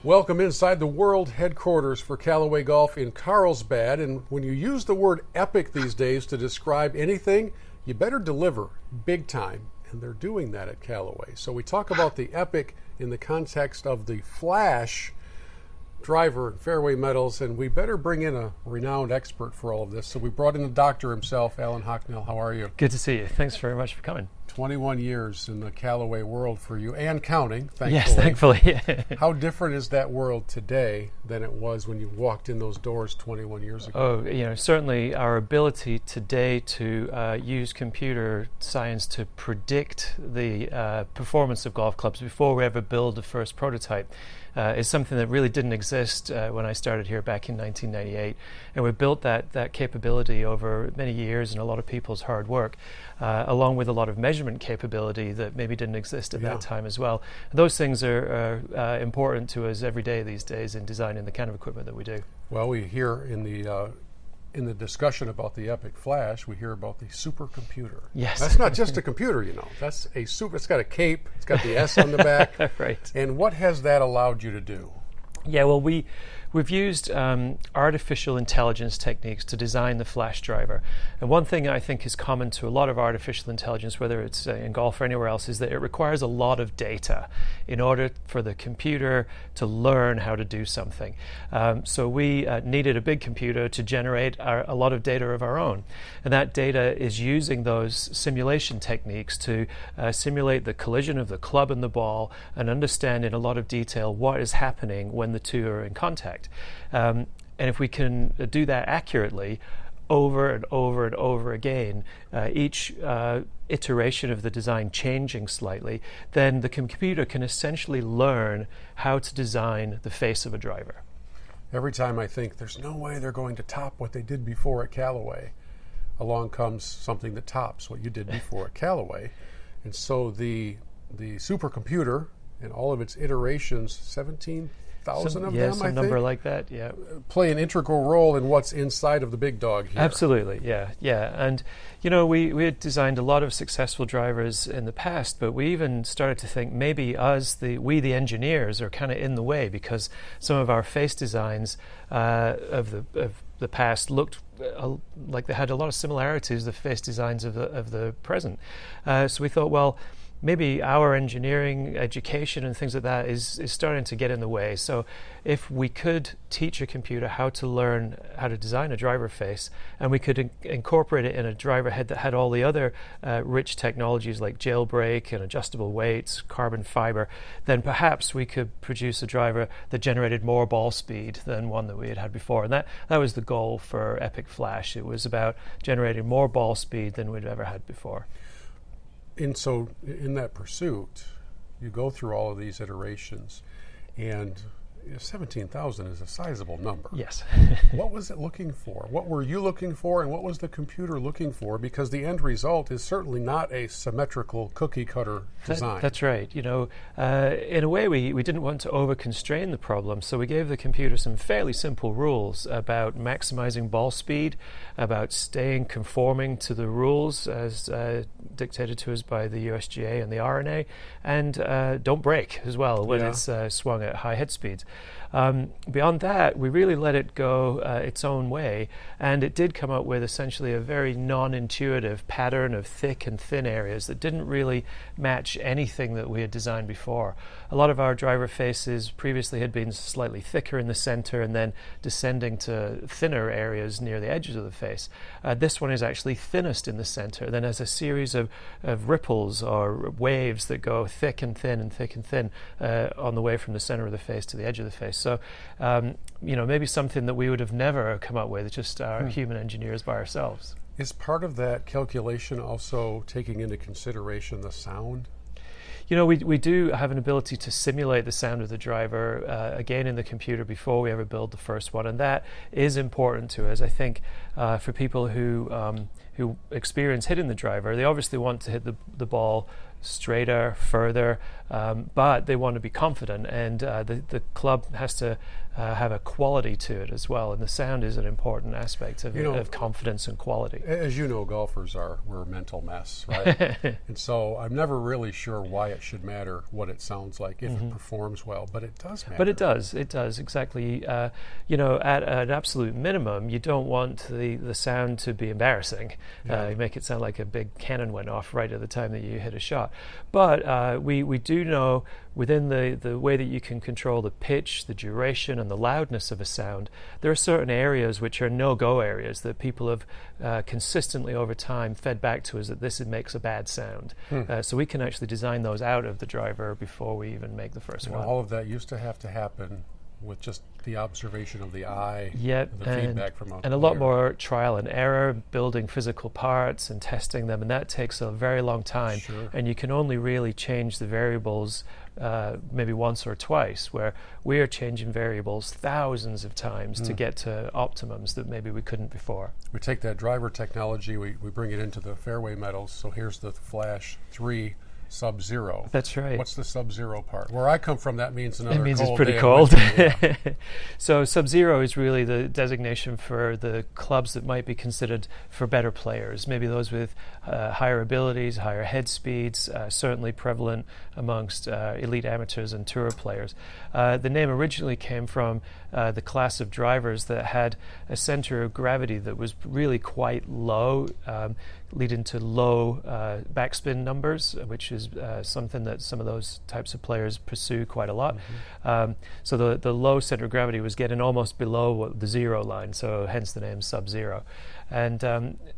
Welcome inside the world headquarters for Callaway Golf in Carlsbad. And when you use the word epic these days to describe anything, you better deliver big time. And they're doing that at Callaway. So we talk about the epic in the context of the Flash Driver and Fairway Metals, and we better bring in a renowned expert for all of this. So we brought in the doctor himself, Alan Hocknell. How are you? Good to see you. Thanks very much for coming. 21 years in the Callaway world for you, and counting, thankfully. Yes, thankfully. How different is that world today than it was when you walked in those doors 21 years ago? Oh, certainly our ability today to use computer science to predict the performance of golf clubs before we ever build the first prototype is something that really didn't exist when I started here back in 1998. And we built that capability over many years and a lot of people's hard work, along with a lot of measurement capability that maybe didn't exist at that time as well. And those things are important to us every day these days in designing the kind of equipment that we do. Well, we hear in the discussion about the Epic Flash, we hear about the supercomputer. Yes. That's not just a computer, you know. That's a super. It's got a cape. It's got the S on the back. Right. And what has that allowed you to do? Yeah, well, we've used artificial intelligence techniques to design the Flash driver. And one thing I think is common to a lot of artificial intelligence, whether it's in golf or anywhere else, is that it requires a lot of data in order for the computer to learn how to do something. So we needed a big computer to generate a lot of data of our own. And that data is using those simulation techniques to simulate the collision of the club and the ball and understand in a lot of detail what is happening when the two are in contact. And if we can do that accurately over and over and over again, each iteration of the design changing slightly, then the computer can essentially learn how to design the face of a driver. Every time I think there's no way they're going to top what they did before at Callaway, along comes something that tops what you did before at Callaway. And so the supercomputer and all of its iterations, 17,000 of them, I think? Some number like that, yeah. Play an integral role in what's inside of the big dog here. Absolutely, yeah. And, we had designed a lot of successful drivers in the past, but we even started to think maybe we the engineers are kind of in the way, because some of our face designs of the past looked like they had a lot of similarities to the face designs of the present. So we thought, well, maybe our engineering education and things like that is starting to get in the way. So if we could teach a computer how to learn how to design a driver face, and we could incorporate it in a driver head that had all the other rich technologies like jailbreak and adjustable weights, carbon fiber, then perhaps we could produce a driver that generated more ball speed than one that we had before. And that was the goal for Epic Flash. It was about generating more ball speed than we'd ever had before. And so in that pursuit, you go through all of these iterations, and 17,000 is a sizable number. Yes. What was it looking for? What were you looking for, and what was the computer looking for? Because the end result is certainly not a symmetrical cookie-cutter design. That's right. In a way, we didn't want to over-constrain the problem, so we gave the computer some fairly simple rules about maximizing ball speed, about staying conforming to the rules as dictated to us by the USGA and the RNA, and don't break as well when it's swung at high head speeds. Beyond that, we really let it go its own way, and it did come up with essentially a very non-intuitive pattern of thick and thin areas that didn't really match anything that we had designed before. A lot of our driver faces previously had been slightly thicker in the center and then descending to thinner areas near the edges of the face. This one is actually thinnest in the center, then has a series of ripples or waves that go thick and thin and thick and thin on the way from the center of the face to the edge of the face. So, maybe something that we would have never come up with, just our human engineers by ourselves. Is part of that calculation also taking into consideration the sound? We do have an ability to simulate the sound of the driver again in the computer before we ever build the first one, and that is important to us. I think for people who experience hitting the driver, they obviously want to hit the ball straighter, further, but they want to be confident, and the club has to have a quality to it as well, and the sound is an important aspect of confidence and quality. As you know, golfers we're a mental mess, right? And so I'm never really sure why it should matter what it sounds like if it performs well, but it does matter. But it does, exactly. At an absolute minimum, you don't want the sound to be embarrassing. You make it sound like a big cannon went off right at the time that you hit a shot. But we do know within the way that you can control the pitch, the duration, and the loudness of a sound, there are certain areas which are no-go areas that people have consistently over time fed back to us that this makes a bad sound. So we can actually design those out of the driver before we even make the first one. All of that used to have to happen with just the observation of the eye, feedback from and a lot more trial and error, building physical parts and testing them, and that takes a very long time. Sure. And you can only really change the variables maybe once or twice, where we are changing variables thousands of times to get to optimums that maybe we couldn't before. We take that driver technology, we bring it into the fairway metals. So here's the Flash 3 Sub-Zero. That's right. What's the Sub-Zero part? Where I come from, that means another cold day. It means it's pretty cold. So Sub-Zero is really the designation for the clubs that might be considered for better players, maybe those with higher abilities, higher head speeds, certainly prevalent amongst elite amateurs and tour players. The name originally came from the class of drivers that had a center of gravity that was really quite low, leading to low backspin numbers, which is something that some of those types of players pursue quite a lot. So the low center of gravity was getting almost below the zero line, so hence the name Sub-Zero. And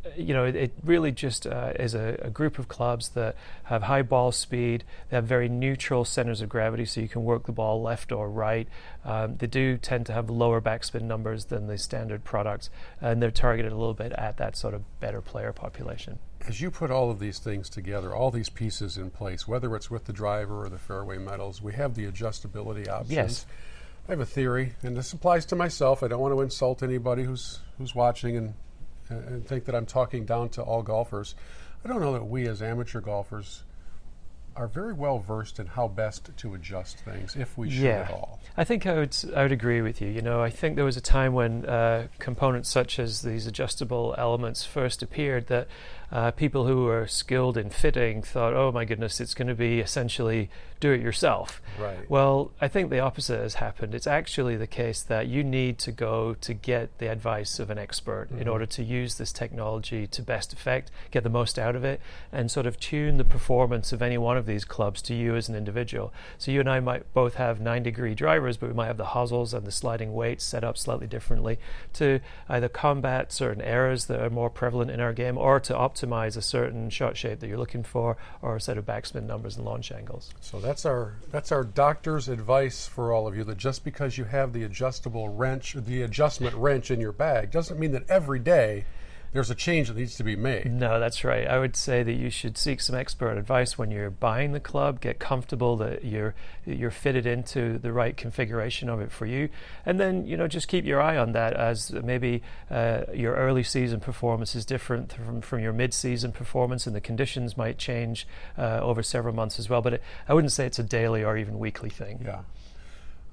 it really just is a group of clubs that have high ball speed. They have very neutral centers of gravity, so you can work the ball left or right. They do tend to have lower backspin numbers than the standard products, and they're targeted a little bit at that sort of better player population. As you put all of these things together, all these pieces in place, whether it's with the driver or the fairway metals, we have the adjustability options. Yes. I have a theory, and this applies to myself. I don't want to insult anybody who's watching and think that I'm talking down to all golfers. I don't know that we as amateur golfers are very well versed in how best to adjust things, if we should at all. I think I would agree with you. I think there was a time when components such as these adjustable elements first appeared that people who were skilled in fitting thought, oh my goodness, it's going to be essentially do it yourself. Right. Well, I think the opposite has happened. It's actually the case that you need to go to get the advice of an expert in order to use this technology to best effect, get the most out of it, and sort of tune the performance of any one of these clubs to you as an individual. So you and I might both have 9-degree drivers, but we might have the hosels and the sliding weights set up slightly differently to either combat certain errors that are more prevalent in our game, or to optimize a certain shot shape that you're looking for, or a set of backspin numbers and launch angles. So that's our doctor's advice for all of you, that just because you have the adjustable wrench, the adjustment wrench in your bag, doesn't mean that every day there's a change that needs to be made. No, that's right. I would say that you should seek some expert advice when you're buying the club, get comfortable that you're fitted into the right configuration of it for you, and then just keep your eye on that, as maybe your early season performance is different from your mid-season performance, and the conditions might change over several months as well. But I wouldn't say it's a daily or even weekly thing. Yeah.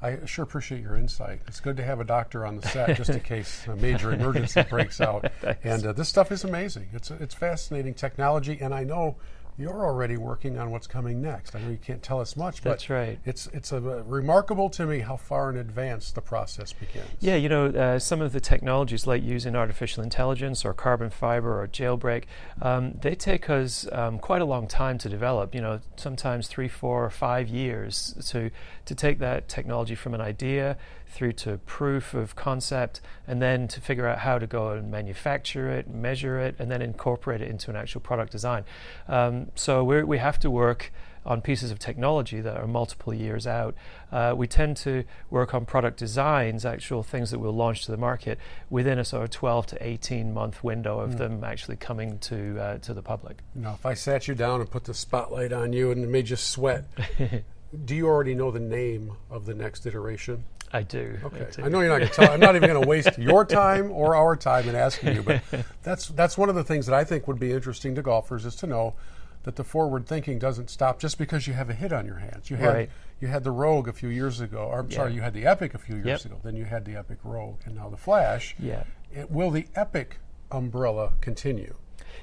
I sure appreciate your insight. It's good to have a doctor on the set just in case a major emergency breaks out. And this stuff is amazing. It's fascinating technology, and I know you're already working on what's coming next. I know you can't tell us much, but that's right. It's remarkable to me how far in advance the process begins. Yeah, some of the technologies like using artificial intelligence or carbon fiber or jailbreak, they take us quite a long time to develop. Sometimes 3, 4, or 5 years to take that technology from an idea through to proof of concept, and then to figure out how to go and manufacture it, measure it, and then incorporate it into an actual product design. So we have to work on pieces of technology that are multiple years out. We tend to work on product designs, actual things that we'll launch to the market, within a sort of 12 to 18 month window of them actually coming to the public. Now, if I sat you down and put the spotlight on you and made you sweat, do you already know the name of the next iteration? I do. Okay. I know you're not going to tell. I'm not even going to waste your time or our time in asking you, but that's one of the things that I think would be interesting to golfers, is to know that the forward thinking doesn't stop just because you have a hit on your hands. Right. You had the Rogue a few years ago, or sorry, you had the Epic a few years ago. Then you had the Epic Rogue, and now the Flash. Yeah. Will the Epic umbrella continue?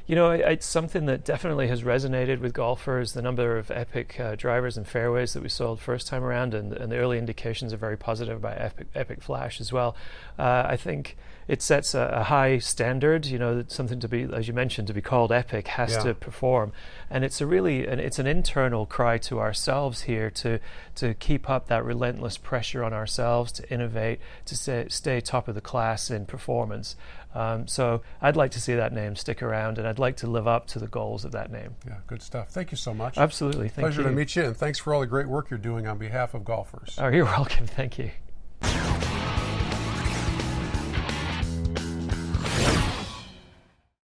You know, it's something that definitely has resonated with golfers. The number of Epic drivers and fairways that we sold first time around, and the early indications are very positive about Epic Flash as well. I think it sets a high standard. You know, something to be, as you mentioned, to be called Epic has to perform, and it's an internal cry to ourselves here to keep up that relentless pressure on ourselves to innovate, to stay top of the class in performance. So I'd like to see that name stick around, and I'd like to live up to the goals of that name. Yeah, good stuff. Thank you so much. Absolutely. Thank you. Pleasure to meet you, and thanks for all the great work you're doing on behalf of golfers. Oh, you're welcome. Thank you.